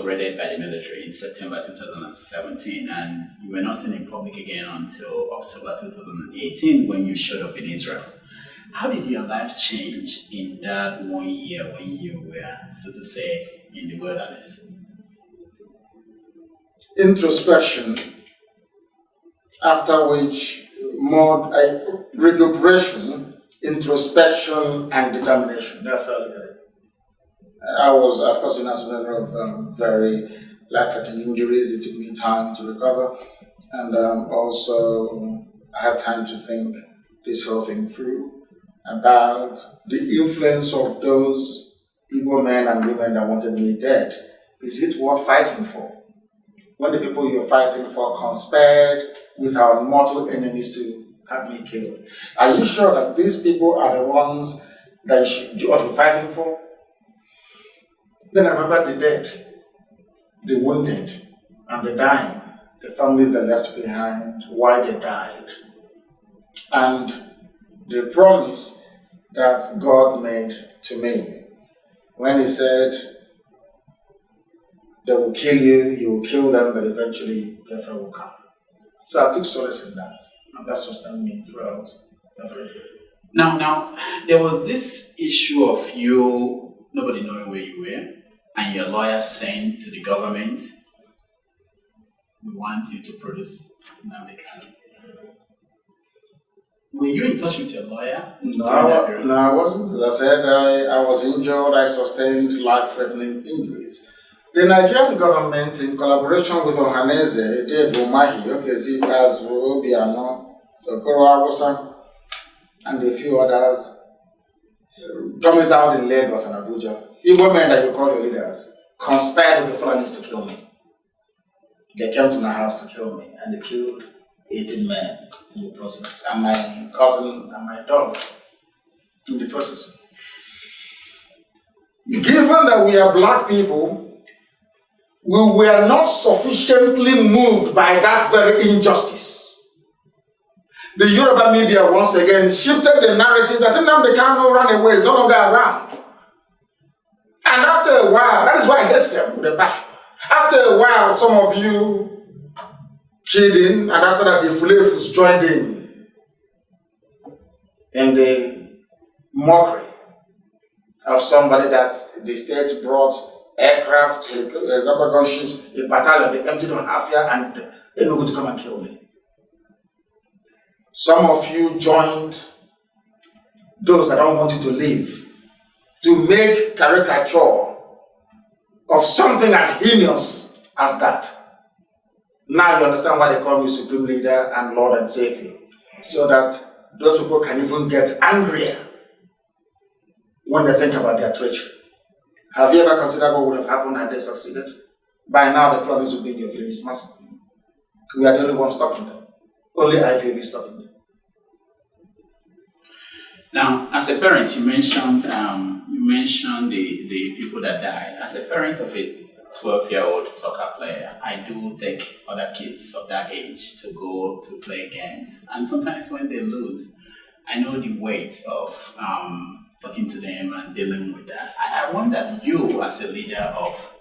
raided by the military in September 2017, and you were not seen in public again until October 2018 when you showed up in Israel. How did your life change in that 1 year when you were, so to say, in the wilderness? Introspection, after which more recuperation, introspection, and determination. That's how I look at it. I was, of course, in a matter of very life-threatening injuries. It took me time to recover, and also I had time to think this whole thing through about the influence of those Igbo men and women that wanted me dead. Is it worth fighting for? When the people you're fighting for conspired with our mortal enemies to have me killed. Are you sure that these people are the ones that you ought to be fighting for? Then I remember the dead, the wounded, and the dying, the families they left behind, why they died, and the promise that God made to me when He said, they will kill you, you will kill them, but eventually Biafra will come. So I took solace in that, and that sustained me throughout that period. Now, there was this issue of you, nobody knowing where you were, and your lawyer saying to the government, we want you to produce Nnamdi Kanu. Were you in touch with your lawyer? No, I wasn't. As I said, I was injured, I sustained life-threatening injuries. The Nigerian government, in collaboration with Ohaneze, Dave Umahi, Okezi Azru, Obiano, Okoro Awosan, and a few others, Thomas out in Lagos and Abuja, Igbo men that you call your leaders, conspired with the Fulanis to kill me. They came to my house to kill me, and they killed 18 men in the process, and my cousin and my dog in the process. Given that we are black people, we were not sufficiently moved by that very injustice. The Yoruba media once again shifted the narrative that Nnamdi Kanu ran away, is no longer around. And after a while, that is why I hate them with a passion. After a while, some of you kidding, and after that the Fulefus joined in the mockery of somebody that the state brought aircraft, helicopter gunships, a battalion, they emptied on Afia and Enugu to come and kill me. Some of you joined those that don't want you to live to make caricature of something as heinous as that. Now you understand why they call me Supreme Leader and Lord and Savior, so that those people can even get angrier when they think about their treachery. Have you ever considered what would have happened had they succeeded? By now the Fulanis would be in your village massacre. We are the only ones stopping them. Only IPOB stopping them. Now, as a parent, you mentioned the people that died. As a parent of a 12-year-old soccer player, I do take other kids of that age to go to play games. And sometimes when they lose, I know the weight of talking to them and dealing with that. I wonder, you as a leader of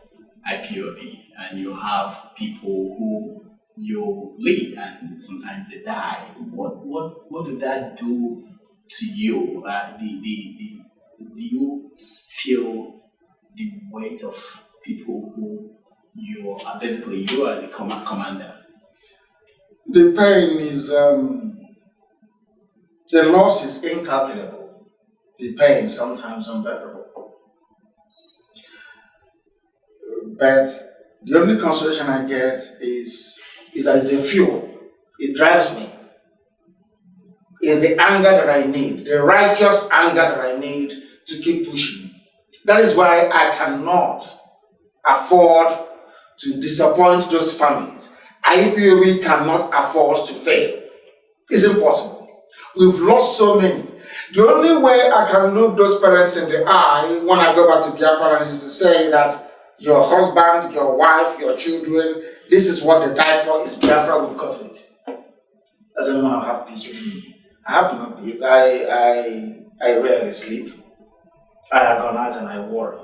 IPOB, and you have people who you lead and sometimes they die, what did that do to you? Do you feel the weight of people who you are the commander? The pain is, the loss is incalculable. The pain sometimes unbearable. But the only consolation I get is that it's a fuel. It drives me. It's the anger that I need, the righteous anger that I need to keep pushing. That is why I cannot afford to disappoint those families. IPOB cannot afford to fail. It's impossible. We've lost so many. The only way I can look those parents in the eye when I go back to Biafran is to say that your husband, your wife, your children, this is what they died for, is Biafra, we've gotten it. Does anyone have peace with me? I have no peace. I rarely sleep. I agonize and I worry.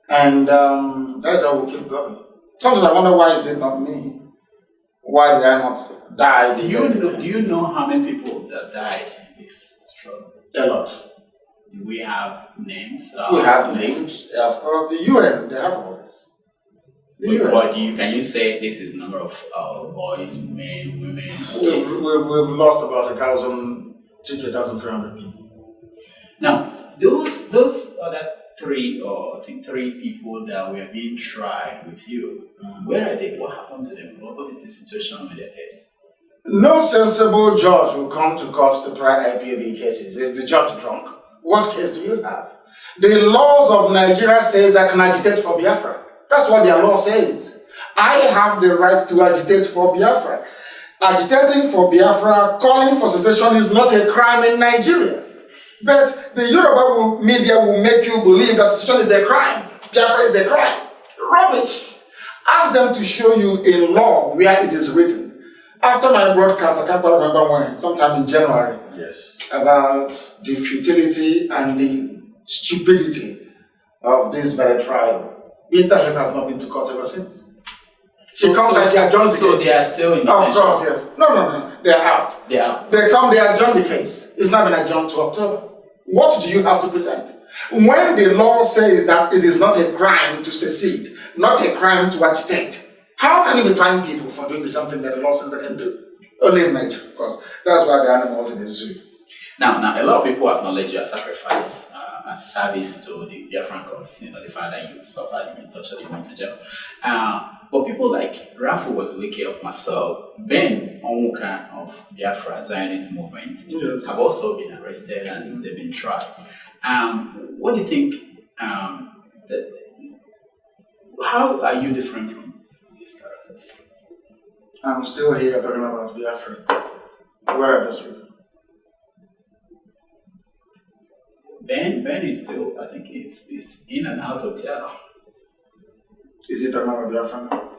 And that is how we keep going. Sometimes I wonder, why is it not me? Why did I not die? Do you know how many people that died in this struggle? A lot. Do we have names? We have names. Yeah, of course, the UN, they have all this. But can you say this is the number of boys, men, women, kids? We've lost about 1,000 to 1,300 people. Now, those other three people that were being tried with you, where are they? What happened to them? What is the situation with their case? No sensible judge will come to court to try IPOB cases. Is the judge drunk? What case do you have? The laws of Nigeria says I can agitate for Biafra. That's what their law says. I have the right to agitate for Biafra. Agitating for Biafra, calling for secession is not a crime in Nigeria. But the Yoruba media will make you believe that secession is a crime. Biafra is a crime. Rubbish. Ask them to show you a law where it is written. After my broadcast, I can't quite remember when, sometime in January, yes, about the futility and the stupidity of this very trial. Binta has not been to court ever since. She comes and she adjourns the case. So they are still in Of course, yes. No. They are out. They are out. They come, they adjourn the case. It's not been adjourned to October. What do you have to present? When the law says that it is not a crime to secede, not a crime to agitate, how can you be trying people for doing something that the law says they can do? Only in nature, of course. That's why the animals in the zoo. Now, a lot of people acknowledge your sacrifice as service to the Biafran cause. You know, the fact that you suffered, you were tortured, you went to jail. But people like Rafu Wazwike of myself, Ben Onwuka of Biafra Zionist movement, yes, have also been arrested and they've been tried. What do you think? How are you different from these characters? I'm still here talking about Biafra. Where are those people? Ben is still, I think it's in and out of jail. Is he talking about Biafra now?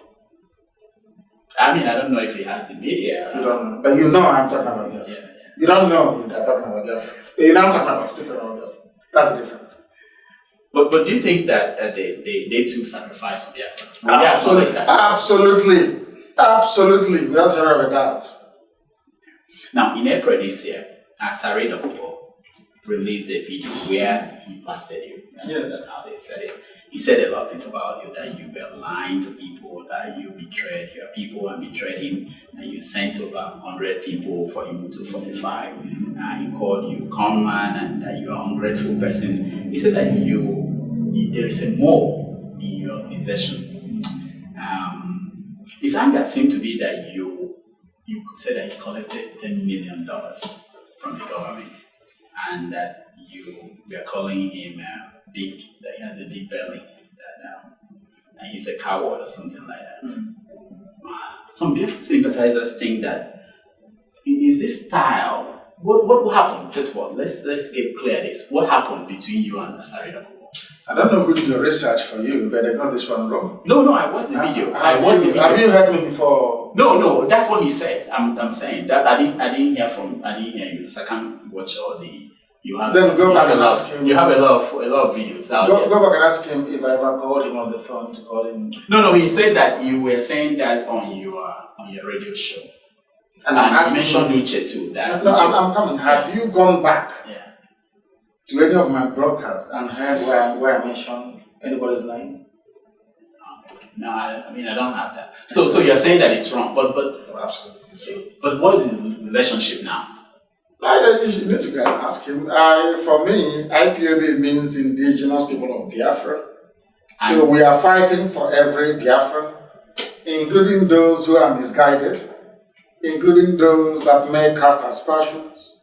I mean, I don't know if he has the media. You don't know. But you know I'm talking about Biafra. Yeah. You don't know if they're talking about Biafra. But you know I'm talking about, still talking about Biafra. That's the difference. But do you think that they too sacrifice for Biafra? Absolutely. Absolutely. Without a shadow of a doubt. Now, in April this year, Asare Dokupo released a video where he blasted you. That's how they said it. He said a lot of things about you, that you were lying to people, that you betrayed your people and betrayed him, and you sent over 100 people for him to fortify. He called you con man and that you are an ungrateful person. He said that there is a mole in your organization. His anger seemed to be that you said that he collected $10 million from the government, and that you were calling him big, that he has a big belly, and he's a coward or something like that. Some Biafran sympathizers think that is this style. What happened? First of all, let's get clear this. What happened between you and Asare Dokupo? I don't know who did your research for you, but they got this one wrong. No, I watched the video. Have you heard me before? No, that's what he said. I'm saying that I didn't hear you because I can't watch all the. Then go back and ask him. You have a lot of videos out there. Go back and ask him if I ever called him on the phone to call him. No, he said that you were saying that on your radio show. And I mentioned Nuche too. I'm coming. Have you gone back to any of my broadcasts and heard where I mentioned anybody's name? No, I mean I don't have that. So you're saying that it's wrong, but absolutely. But what is the relationship now? You need to go and ask him. For me, IPOB means Indigenous People of Biafra. So we are fighting for every Biafran, including those who are misguided, including those that may cast aspersions.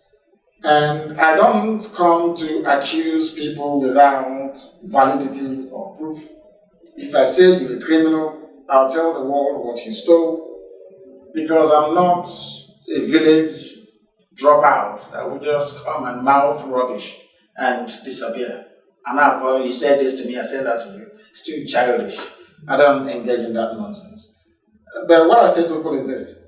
And I don't come to accuse people without validity or proof. If I say you're a criminal, I'll tell the world what you stole, because I'm not a village dropout that will just come and mouth rubbish and disappear. And now you said this to me, I said that to you. It's too childish. I don't engage in that nonsense. But what I say to people is this.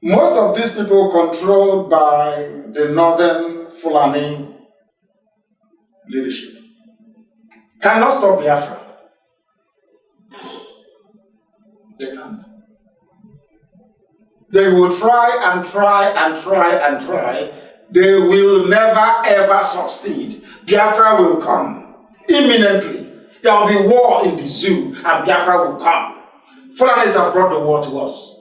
Most of these people controlled by the northern Fulani leadership. cannot stop Biafra. They can't. They will try and try and try and try. They will never ever succeed. Biafra will come imminently. There will be war in the zoo and Biafra will come. Foreigners have brought the war to us.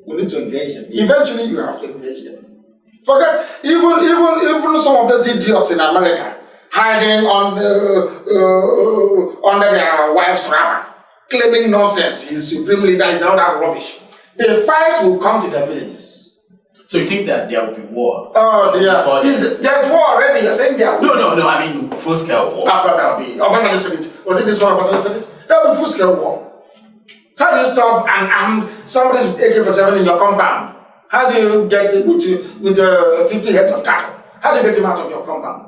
We need to engage them. Eventually you have to engage them. Forget, even some of those idiots in America hiding under their wife's wrapper, claiming nonsense, he's supreme leader, is all that rubbish. The fight will come to their villages. So you think that there will be war? Oh, there's war already. You're saying there will be? No. I mean full-scale war. Of course there will be. Obasanjo said it. Was it this one Obasanjo said it? There will be full-scale war. How do you stop and somebody with AK-47 in your compound? How do you get it with 50 heads of cattle? How do you get him out of your compound?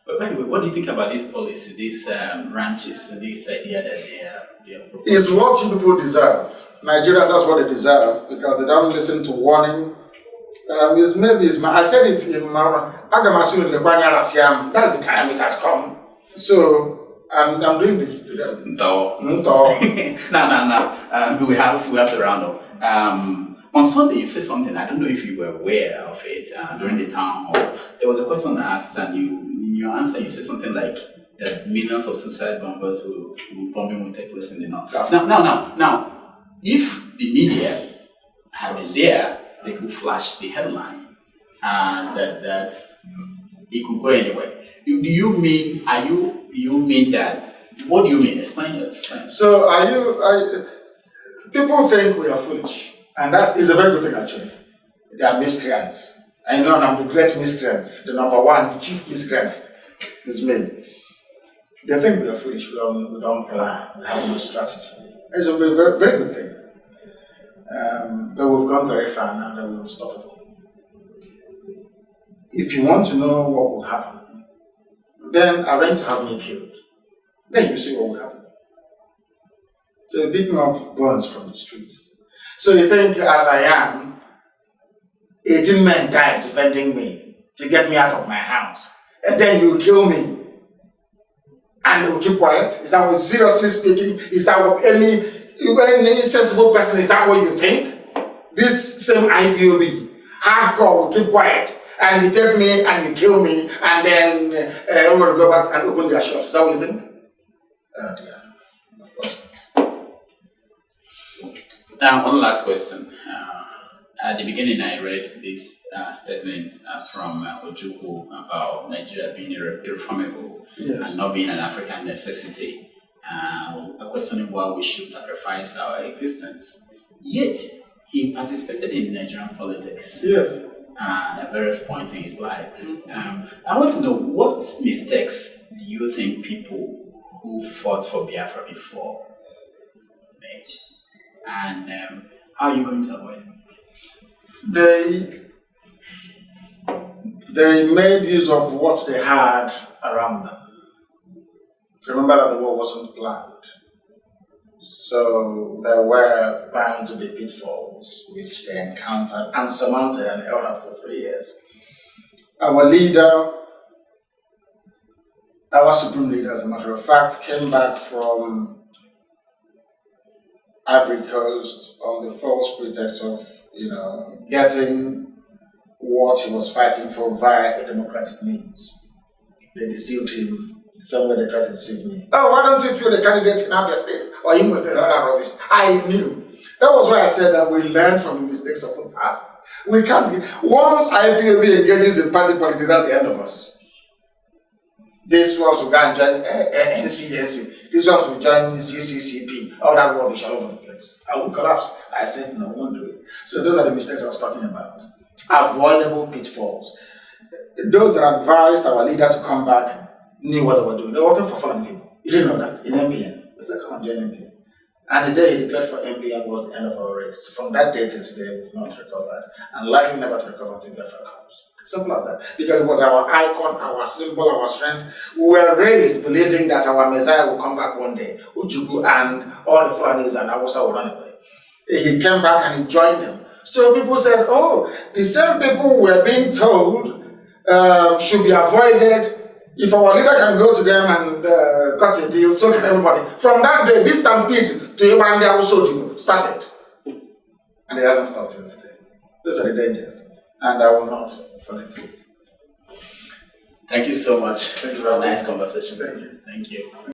But by the way, what do you think about this policy, these ranches, this idea that they are proposing? It's what you people deserve. Nigerians, that's what they deserve because they don't listen to warning. I said it in that's the time it has come. So I'm doing this to them. No. We have to round up. On Sunday, you said something. I don't know if you were aware of it during the town hall. There was a question asked, and in your answer, you said something like that millions of suicide bombers bombing will take place in the north. Now, if the media had been there, they could flash the headline, and that it could go anywhere. Do you mean? You mean that? What do you mean? Explain. So people think we are foolish. And that is a very good thing, actually. They are miscreants. I know I'm the great miscreant. The number one, the chief miscreant is me. They think we are foolish. We don't plan. We have no strategy. It's a very, very, very good thing. But we've gone very far now that we're unstoppable. If you want to know what will happen, then arrange to have me killed. Then you see what will happen. So they're picking up guns from the streets. So you think, as I am, 18 men died defending me to get me out of my house, and then you kill me, and they'll keep quiet? Is that what, seriously speaking, is that what any sensible person, is that what you think? This same IPOB, hardcore, will keep quiet, and you take me, and you kill me, and then everybody will go back and open their shops. Is that what you think? Oh dear, of course not. Now, one last question. At the beginning, I read this statement from Ojukwu about Nigeria being irreformable and not being an African necessity, questioning why we should sacrifice our existence. Yet, he participated in Nigerian politics at various points in his life. I want to know, what mistakes do you think people who fought for Biafra before made? And how are you going to avoid them? They made use of what they had around them. Remember that the war wasn't planned. So there were bound to be pitfalls which they encountered and surmounted and held out for 3 years. Our leader, our supreme leader, as a matter of fact, came back from Ivory Coast on the false pretext of, getting what he was fighting for via a democratic means. They deceived him the same way they tried to deceive me. Oh, why don't you feel the candidate in Abia State or Imo State? Rubbish. I knew. That was why I said that we learned from the mistakes of the past. We can't. Once IPOB engages in party politics, that's the end of us. This ones will go and join NCNC. This ones will join CCCP. All that rubbish all over the place. I will collapse. I said, no, I won't do it. So those are the mistakes I was talking about. Avoidable pitfalls. Those that advised our leader to come back knew what they were doing. They were working for foreign people. You didn't know that in MPN. They said, come on, join MPN. And the day he declared for MPN was the end of our race. From that day till today, we've not recovered, and likely never to recover until Biafra comes. Simple as that. Because it was our icon, our symbol, our strength. We were raised believing that our Messiah will come back one day. Ojukwu and all the foreigners and Hausa will run away. He came back and he joined them. So people said, oh, the same people were being told should be avoided If our leader can go to them and cut a deal, so can everybody. From that day, this stampede to Ibrandi also started. And it hasn't stopped till today. Those are the dangers. And I will not fall into it. Thank you so much. Thank you for a nice conversation. Thank you. Thank you.